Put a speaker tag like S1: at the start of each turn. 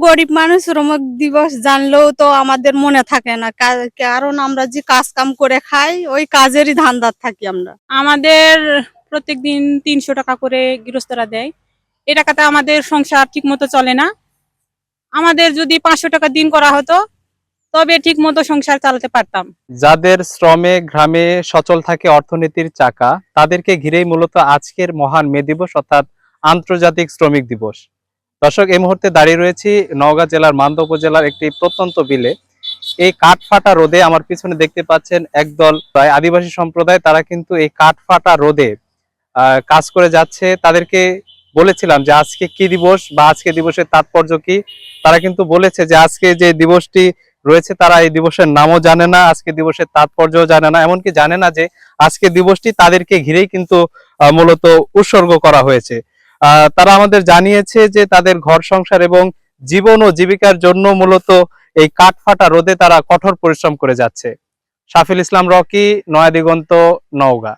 S1: গরিব মানুষ শ্রমিক দিবস জানলেও তো আমাদের মনে থাকে না, কারণ আমরা যে কাজ কাম করে খাই ওই কাজেরই ধান্দার থাকি আমরা।
S2: আমাদের প্রত্যেকদিন 300 টাকা করে গৃহস্থরা দেয়। এ টাকাতে আমাদের সংসার ঠিক মতো চলে না। আমাদের যদি 500 টাকা দিন করা হতো তবে ঠিক মতো সংসার চালাতে পারতাম।
S3: যাদের শ্রমে গ্রামে সচল থাকে অর্থনীতির চাকা, তাদেরকে ঘিরেই মূলত আজকের মহান মে দিবস অর্থাৎ আন্তর্জাতিক শ্রমিক দিবস। দর্শক, এই মুহূর্তে দাঁড়িয়ে রয়েছি নওগাঁ জেলার মান্দা উপজেলার একটি প্রত্যন্ত বিলে। এই কাঠফাটা রোদে আমার পিছনে দেখতে পাচ্ছেন একদল আদিবাসী সম্প্রদায়, তারা কিন্তু এই কাঠফাটা রোদে কাজ করে যাচ্ছে। তাদেরকে বলেছিলাম যে আজকে কি দিবস বা আজকে দিবসের তাৎপর্য কি। তারা কিন্তু বলেছে যে আজকে যে দিবসটি রয়েছে তারা এই দিবসের নামও জানে না, আজকে দিবসের তাৎপর্যও জানে না, এমনকি জানে না যে আজকে দিবসটি তাদেরকে ঘিরেই কিন্তু মূলত উৎসর্গ করা হয়েছে। তারা আমাদের জানিয়েছে যে তাদের ঘর সংসার এবং জীবন ও জীবিকার জন্য মূলত এই কাঠফাটা রোদে তারা কঠোর পরিশ্রম করে যাচ্ছে। শাফিল ইসলাম রকি, নয়া দিগন্ত, নওগাঁ।